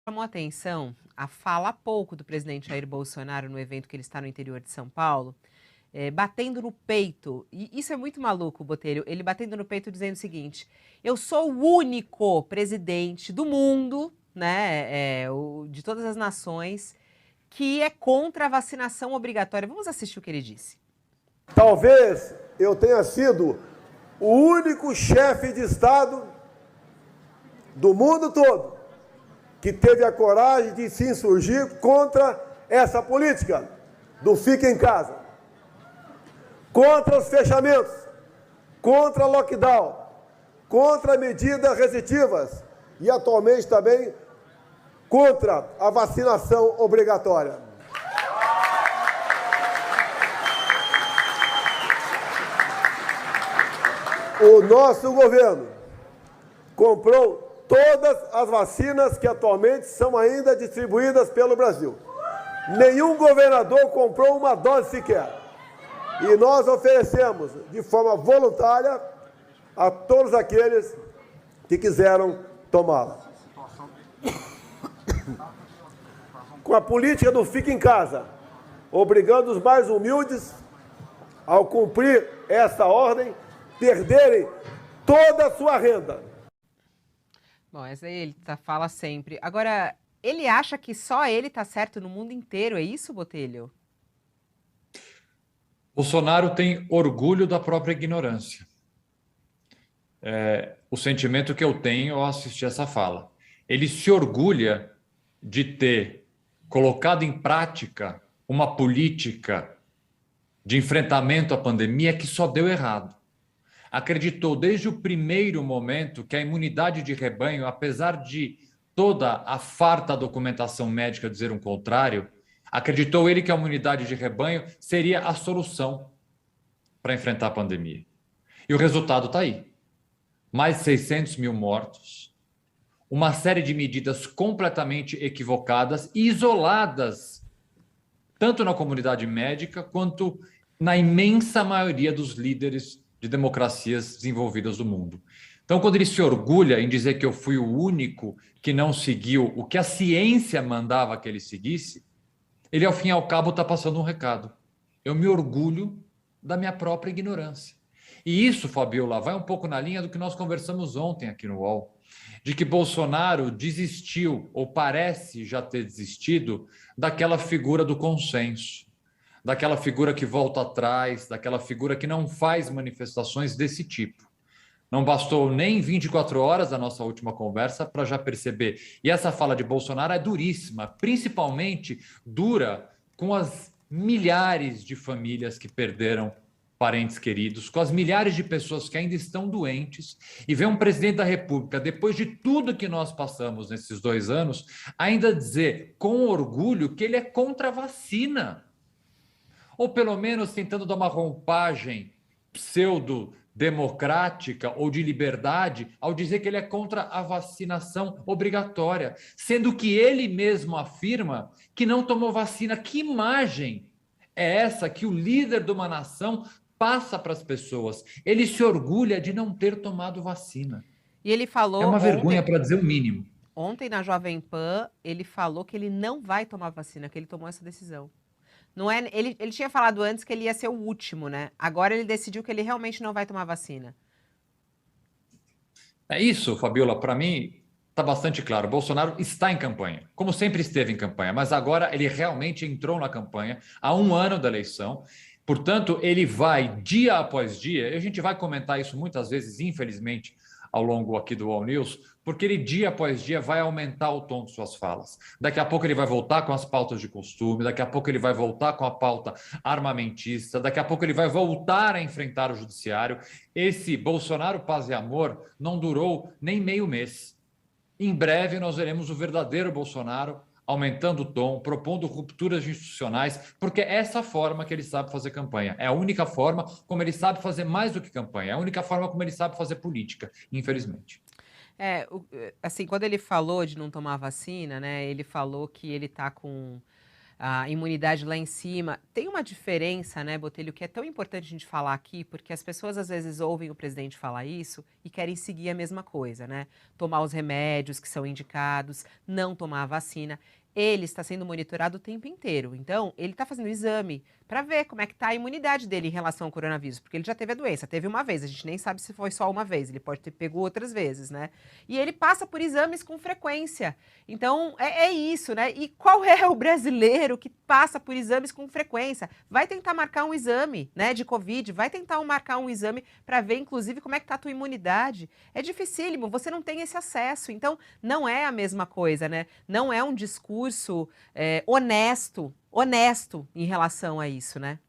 Chamou atenção a fala há pouco do presidente Jair Bolsonaro no evento que ele está no interior de São Paulo, batendo no peito. E isso é muito maluco, Botelho. Ele batendo no peito dizendo o seguinte: eu sou o único presidente do mundo, né, de todas as nações, que é contra a vacinação obrigatória. Vamos assistir o que ele disse. Talvez eu tenha sido o único chefe de Estado do mundo todo que teve a coragem de se insurgir contra essa política do fica em casa, contra os fechamentos, contra lockdown, contra medidas restritivas e atualmente também contra a vacinação obrigatória. O nosso governo comprou todas as vacinas que atualmente são ainda distribuídas pelo Brasil. Nenhum governador comprou uma dose sequer. E nós oferecemos de forma voluntária a todos aqueles que quiseram tomá-la. Com a política do fica em casa, obrigando os mais humildes, ao cumprir essa ordem, perderem toda a sua renda. Bom, essa aí ele fala sempre. Agora, ele acha que só ele está certo no mundo inteiro, é isso, Botelho? Bolsonaro tem orgulho da própria ignorância. O sentimento que eu tenho ao assistir essa fala. Ele se orgulha de ter colocado em prática uma política de enfrentamento à pandemia que só deu errado. Acreditou desde o primeiro momento que a imunidade de rebanho, apesar de toda a farta documentação médica dizer um contrário, acreditou ele que a imunidade de rebanho seria a solução para enfrentar a pandemia. E o resultado está aí. Mais de 600 mil mortos, uma série de medidas completamente equivocadas e isoladas, tanto na comunidade médica quanto na imensa maioria dos líderes de democracias desenvolvidas do mundo. Então, quando ele se orgulha em dizer que eu fui o único que não seguiu o que a ciência mandava que ele seguisse, ele, ao fim e ao cabo, está passando um recado. Eu me orgulho da minha própria ignorância. E isso, Fabiola, vai um pouco na linha do que nós conversamos ontem aqui no UOL, de que Bolsonaro desistiu, ou parece já ter desistido, daquela figura do consenso, daquela figura que volta atrás, daquela figura que não faz manifestações desse tipo. Não bastou nem 24 horas da nossa última conversa para já perceber. E essa fala de Bolsonaro é duríssima, principalmente dura com as milhares de famílias que perderam parentes queridos, com as milhares de pessoas que ainda estão doentes, e ver um presidente da República, depois de tudo que nós passamos nesses 2 anos, ainda dizer com orgulho que ele é contra a vacina. Ou pelo menos tentando dar uma roupagem pseudo-democrática ou de liberdade ao dizer que ele é contra a vacinação obrigatória, sendo que ele mesmo afirma que não tomou vacina. Que imagem é essa que o líder de uma nação passa para as pessoas? Ele se orgulha de não ter tomado vacina. E ele falou É uma vergonha, para dizer o mínimo. Ontem, na Jovem Pan, ele falou que ele não vai tomar vacina, que ele tomou essa decisão. Não é, ele tinha falado antes que ele ia ser o último, né? Agora ele decidiu que ele realmente não vai tomar vacina. É isso, Fabiola, para mim está bastante claro. Bolsonaro está em campanha, como sempre esteve em campanha, mas agora ele realmente entrou na campanha há um ano da eleição. Portanto, ele vai dia após dia, e a gente vai comentar isso muitas vezes, infelizmente, ao longo aqui do All News, porque ele dia após dia vai aumentar o tom de suas falas. Daqui a pouco ele vai voltar com as pautas de costume, daqui a pouco ele vai voltar com a pauta armamentista, daqui a pouco ele vai voltar a enfrentar o judiciário. Esse Bolsonaro Paz e Amor não durou nem meio mês. Em breve nós veremos o verdadeiro Bolsonaro aumentando o tom, propondo rupturas institucionais, porque é essa forma que ele sabe fazer campanha. É a única forma como ele sabe fazer mais do que campanha, é a única forma como ele sabe fazer política, infelizmente. Assim, quando ele falou de não tomar vacina, né, ele falou que ele tá com a imunidade lá em cima. Tem uma diferença, né, Botelho, que é tão importante a gente falar aqui, porque as pessoas às vezes ouvem o presidente falar isso e querem seguir a mesma coisa, né? Tomar os remédios que são indicados, não tomar a vacina. Ele está sendo monitorado o tempo inteiro. Então, ele está fazendo exame para ver como é que está a imunidade dele em relação ao coronavírus, porque ele já teve a doença, teve uma vez, a gente nem sabe se foi só uma vez, ele pode ter pego outras vezes, né? E ele passa por exames com frequência. Então, é isso, né? E qual é o brasileiro que passa por exames com frequência? Vai tentar marcar um exame, né, de Covid, vai tentar marcar um exame para ver, inclusive, como é que está a tua imunidade. É dificílimo, você não tem esse acesso. Então, não é a mesma coisa, né? Não é um discurso honesto em relação a isso, né?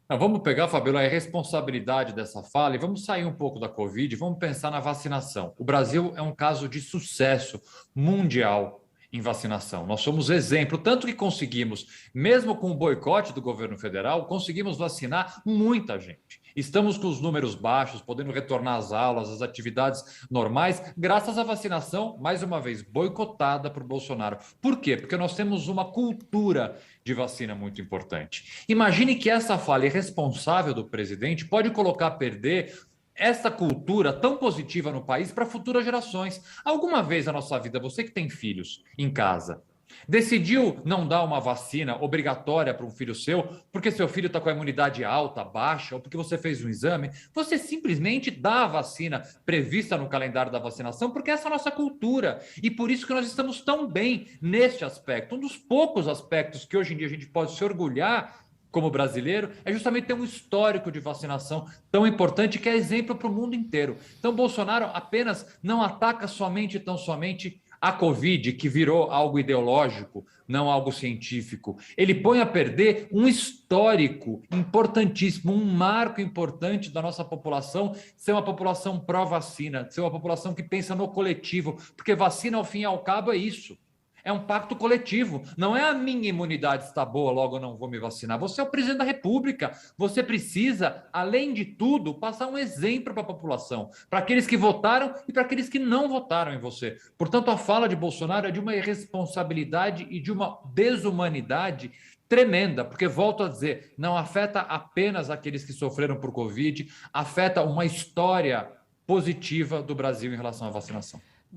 Vamos pegar, Fabiola, a responsabilidade dessa fala e vamos sair um pouco da Covid, vamos pensar na vacinação. O Brasil é um caso de sucesso mundial em vacinação. Nós somos exemplo, tanto que conseguimos, mesmo com o boicote do governo federal, conseguimos vacinar muita gente. Estamos com os números baixos, podendo retornar às aulas, às atividades normais, graças à vacinação, mais uma vez, boicotada por Bolsonaro. Por quê? Porque nós temos uma cultura de vacina muito importante. Imagine que essa falha irresponsável do presidente pode colocar a perder essa cultura tão positiva no país para futuras gerações. Alguma vez na nossa vida, você que tem filhos em casa, decidiu não dar uma vacina obrigatória para um filho seu, porque seu filho está com a imunidade alta, baixa, ou porque você fez um exame, você simplesmente dá a vacina prevista no calendário da vacinação, porque essa é a nossa cultura. E por isso que nós estamos tão bem neste aspecto. Um dos poucos aspectos que hoje em dia a gente pode se orgulhar como brasileiro, é justamente ter um histórico de vacinação tão importante que é exemplo para o mundo inteiro. Então, Bolsonaro apenas não ataca somente e tão somente a Covid, que virou algo ideológico, não algo científico. Ele põe a perder um histórico importantíssimo, um marco importante da nossa população, ser uma população pró-vacina, ser uma população que pensa no coletivo, porque vacina, ao fim e ao cabo, é isso. É um pacto coletivo. Não é a minha imunidade está boa, logo eu não vou me vacinar. Você é o presidente da República. Você precisa, além de tudo, passar um exemplo para a população, para aqueles que votaram e para aqueles que não votaram em você. Portanto, a fala de Bolsonaro é de uma irresponsabilidade e de uma desumanidade tremenda, porque, volto a dizer, não afeta apenas aqueles que sofreram por Covid, afeta uma história positiva do Brasil em relação à vacinação.